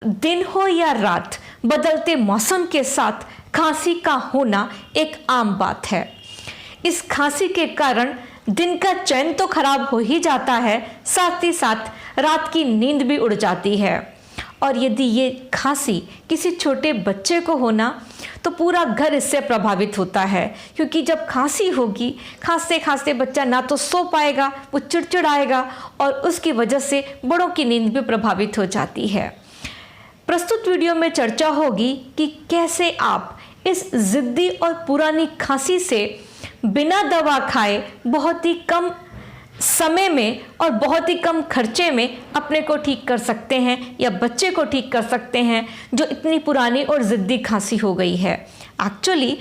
दिन हो या रात, बदलते मौसम के साथ खांसी का होना एक आम बात है। इस खांसी के कारण दिन का चैन तो खराब हो ही जाता है, साथ ही साथ रात की नींद भी उड़ जाती है। और यदि ये खांसी किसी छोटे बच्चे को होना तो पूरा घर इससे प्रभावित होता है, क्योंकि जब खांसी होगी, खांसते खांसते बच्चा ना तो सो पाएगा, वो चिड़चिड़ाएगा और उसकी वजह से बड़ों की नींद भी प्रभावित हो जाती है। प्रस्तुत वीडियो में चर्चा होगी कि कैसे आप इस जिद्दी और पुरानी खांसी से बिना दवा खाए बहुत ही कम समय में और बहुत ही कम खर्चे में अपने को ठीक कर सकते हैं या बच्चे को ठीक कर सकते हैं जो इतनी पुरानी और ज़िद्दी खांसी हो गई है। एक्चुअली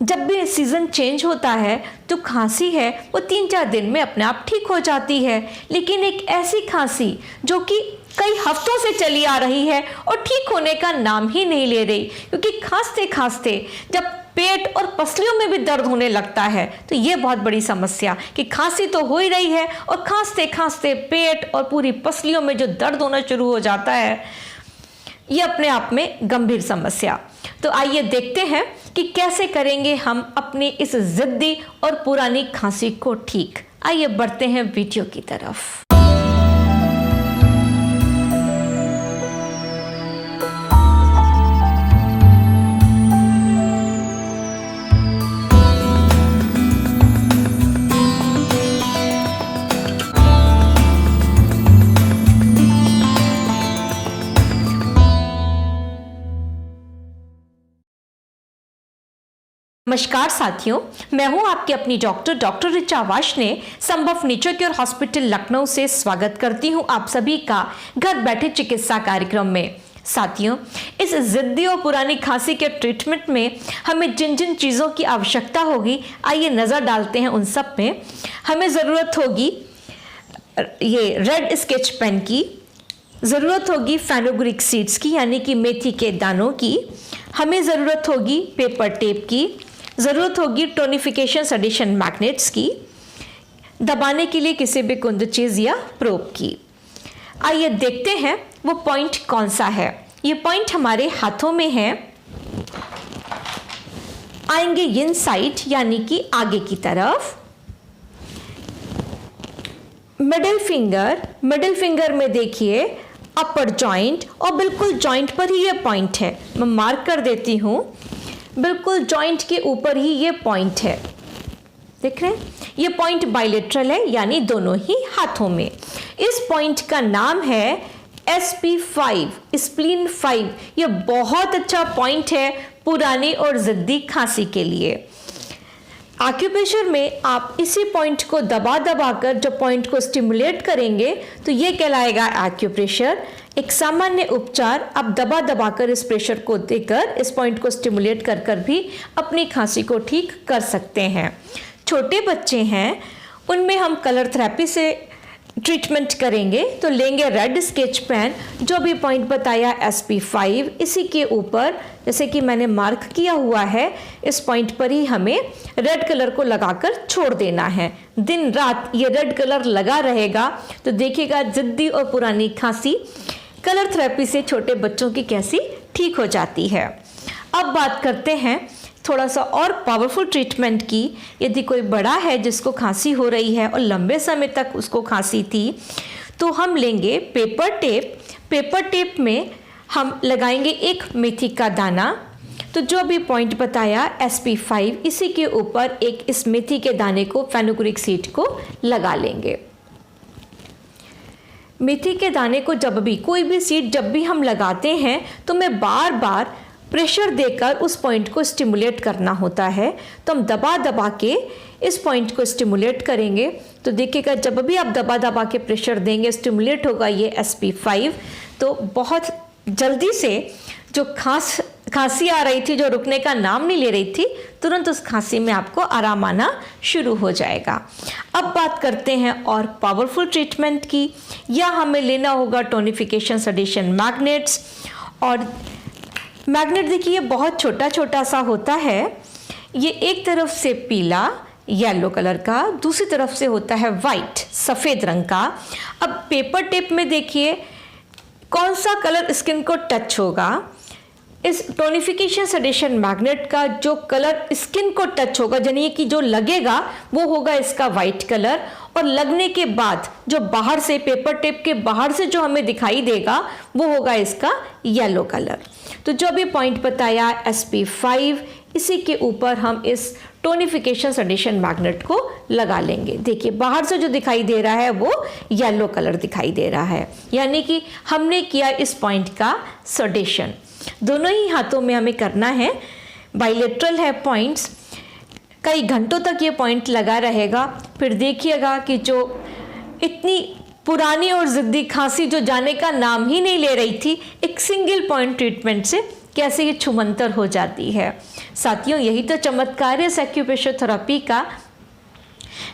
जब भी सीज़न चेंज होता है तो खांसी है वो 3-4 दिन में अपने आप ठीक हो जाती है, लेकिन एक ऐसी खांसी जो कि कई हफ्तों से चली आ रही है और ठीक होने का नाम ही नहीं ले रही, क्योंकि खांसते खांसते जब पेट और पसलियों में भी दर्द होने लगता है तो ये बहुत बड़ी समस्या कि खांसी तो हो ही रही है और खांसते खांसते पेट और पूरी पसलियों में जो दर्द होना शुरू हो जाता है, ये अपने आप में गंभीर समस्या। तो आइए देखते हैं कि कैसे करेंगे हम अपनी इस जिद्दी और पुरानी खांसी को ठीक। आइए बढ़ते हैं वीडियो की तरफ। नमस्कार साथियों, मैं हूं आपकी अपनी डॉक्टर ऋचा वाश ने संभव नेचर केयर हॉस्पिटल लखनऊ से स्वागत करती हूं आप सभी का घर बैठे चिकित्सा कार्यक्रम में। साथियों, इस जिद्दी और पुरानी खांसी के ट्रीटमेंट में हमें जिन जिन चीज़ों की आवश्यकता होगी, आइए नज़र डालते हैं उन सब में। हमें ज़रूरत होगी ये रेड स्केच पेन की, ज़रूरत होगी फेनुग्रीक सीड्स की यानी कि मेथी के दानों की, हमें ज़रूरत होगी पेपर टेप की, ज़रूरत होगी टोनिफिकेशन सडिशन मैग्नेट्स की, दबाने के लिए किसी भी कुंद चीज़ या प्रोब की। आइए देखते हैं वो पॉइंट कौन सा है। ये पॉइंट हमारे हाथों में है, आएंगे इन साइड यानी कि आगे की तरफ। मिडिल फिंगर में देखिए अपर जॉइंट और बिल्कुल जॉइंट पर ही ये पॉइंट है। मैं मार्क कर देती हूँ, बिल्कुल जॉइंट के ऊपर ही ये पॉइंट है। देख रहे हैं, ये पॉइंट बाइलेटरल है यानी दोनों ही हाथों में। इस पॉइंट का नाम है SP5, स्प्लीन 5। ये बहुत अच्छा पॉइंट है पुरानी और जिद्दी खांसी के लिए। एक्यूप्रेशर में आप इसी पॉइंट को दबा दबा कर जब पॉइंट को स्टिमुलेट करेंगे तो ये कहलाएगा एक्यूप्रेशर। एक सामान्य उपचार आप दबा दबा कर इस प्रेशर को देकर इस पॉइंट को स्टिमुलेट कर कर भी अपनी खांसी को ठीक कर सकते हैं। छोटे बच्चे हैं उनमें हम कलर थेरेपी से ट्रीटमेंट करेंगे तो लेंगे रेड स्केच पेन, जो भी पॉइंट बताया SP5, इसी के ऊपर जैसे कि मैंने मार्क किया हुआ है, इस पॉइंट पर ही हमें रेड कलर को लगाकर छोड़ देना है। दिन रात ये रेड कलर लगा रहेगा तो देखिएगा जिद्दी और पुरानी खांसी कलर थेरेपी से छोटे बच्चों की कैसी ठीक हो जाती है। अब बात करते हैं थोड़ा सा और पावरफुल ट्रीटमेंट की। यदि कोई बड़ा है जिसको खांसी हो रही है और लंबे समय तक उसको खांसी थी तो हम लेंगे पेपर टेप। पेपर टेप में हम लगाएंगे एक मेथी का दाना, तो जो भी पॉइंट बताया SP5, इसी के ऊपर एक इस मेथी के दाने को फेनुग्रीक सीड को लगा लेंगे। मेथी के दाने को जब भी कोई भी सीड जब भी हम लगाते हैं तो मैं बार बार प्रेशर देकर उस पॉइंट को स्टिमुलेट करना होता है। तो हम दबा दबा के इस पॉइंट को स्टिमुलेट करेंगे तो देखिएगा जब भी आप दबा दबा के प्रेशर देंगे स्टिमुलेट होगा ये SP5, तो बहुत जल्दी से जो खांसी आ रही थी, जो रुकने का नाम नहीं ले रही थी, तुरंत उस खांसी में आपको आराम आना शुरू हो जाएगा। अब बात करते हैं और पावरफुल ट्रीटमेंट की। या हमें लेना होगा टोनिफिकेशन सडिशन मैग्नेट्स। और मैग्नेट देखिए बहुत छोटा छोटा सा होता है, ये एक तरफ से पीला येलो कलर का, दूसरी तरफ से होता है वाइट सफ़ेद रंग का। अब पेपर टेप में देखिए कौन सा कलर स्किन को टच होगा, इस टोनिफिकेशन सेडेशन मैग्नेट का जो कलर स्किन को टच होगा, यानी कि जो लगेगा वो होगा इसका वाइट कलर, और लगने के बाद जो बाहर से पेपर टेप के बाहर से जो हमें दिखाई देगा वो होगा इसका येलो कलर। तो जो भी पॉइंट बताया sp5, इसी के ऊपर हम इस टोनिफिकेशन सेडेशन मैग्नेट को लगा लेंगे। देखिए बाहर से जो दिखाई दे रहा है वो येलो कलर दिखाई दे रहा है, यानी कि हमने किया इस पॉइंट का सेडेशन। दोनों ही हाथों में हमें करना है, बाइलेटरल है पॉइंट्स, कई घंटों तक ये पॉइंट लगा रहेगा। फिर देखिएगा कि जो इतनी पुरानी और ज़िद्दी खांसी जो जाने का नाम ही नहीं ले रही थी, एक सिंगल पॉइंट ट्रीटमेंट से कैसे ये छुमंतर हो जाती है। साथियों यही तो चमत्कार है इस एक्यूप्रेशर थेरेपी का।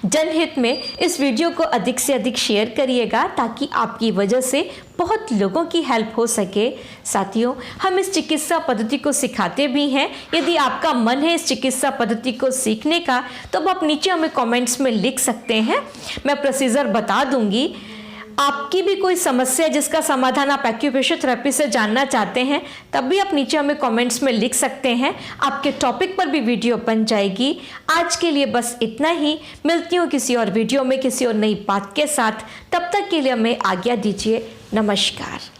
जनहित में इस वीडियो को अधिक से अधिक शेयर करिएगा ताकि आपकी वजह से बहुत लोगों की हेल्प हो सके। साथियों हम इस चिकित्सा पद्धति को सिखाते भी हैं। यदि आपका मन है इस चिकित्सा पद्धति को सीखने का तो आप नीचे हमें कमेंट्स में लिख सकते हैं, मैं प्रोसीजर बता दूंगी। आपकी भी कोई समस्या जिसका समाधान आप एक्यूप्रेशर थेरेपी से जानना चाहते हैं तब भी आप नीचे हमें कमेंट्स में लिख सकते हैं, आपके टॉपिक पर भी वीडियो बन जाएगी। आज के लिए बस इतना ही, मिलती हूँ किसी और वीडियो में किसी और नई बात के साथ। तब तक के लिए हमें आज्ञा दीजिए। नमस्कार।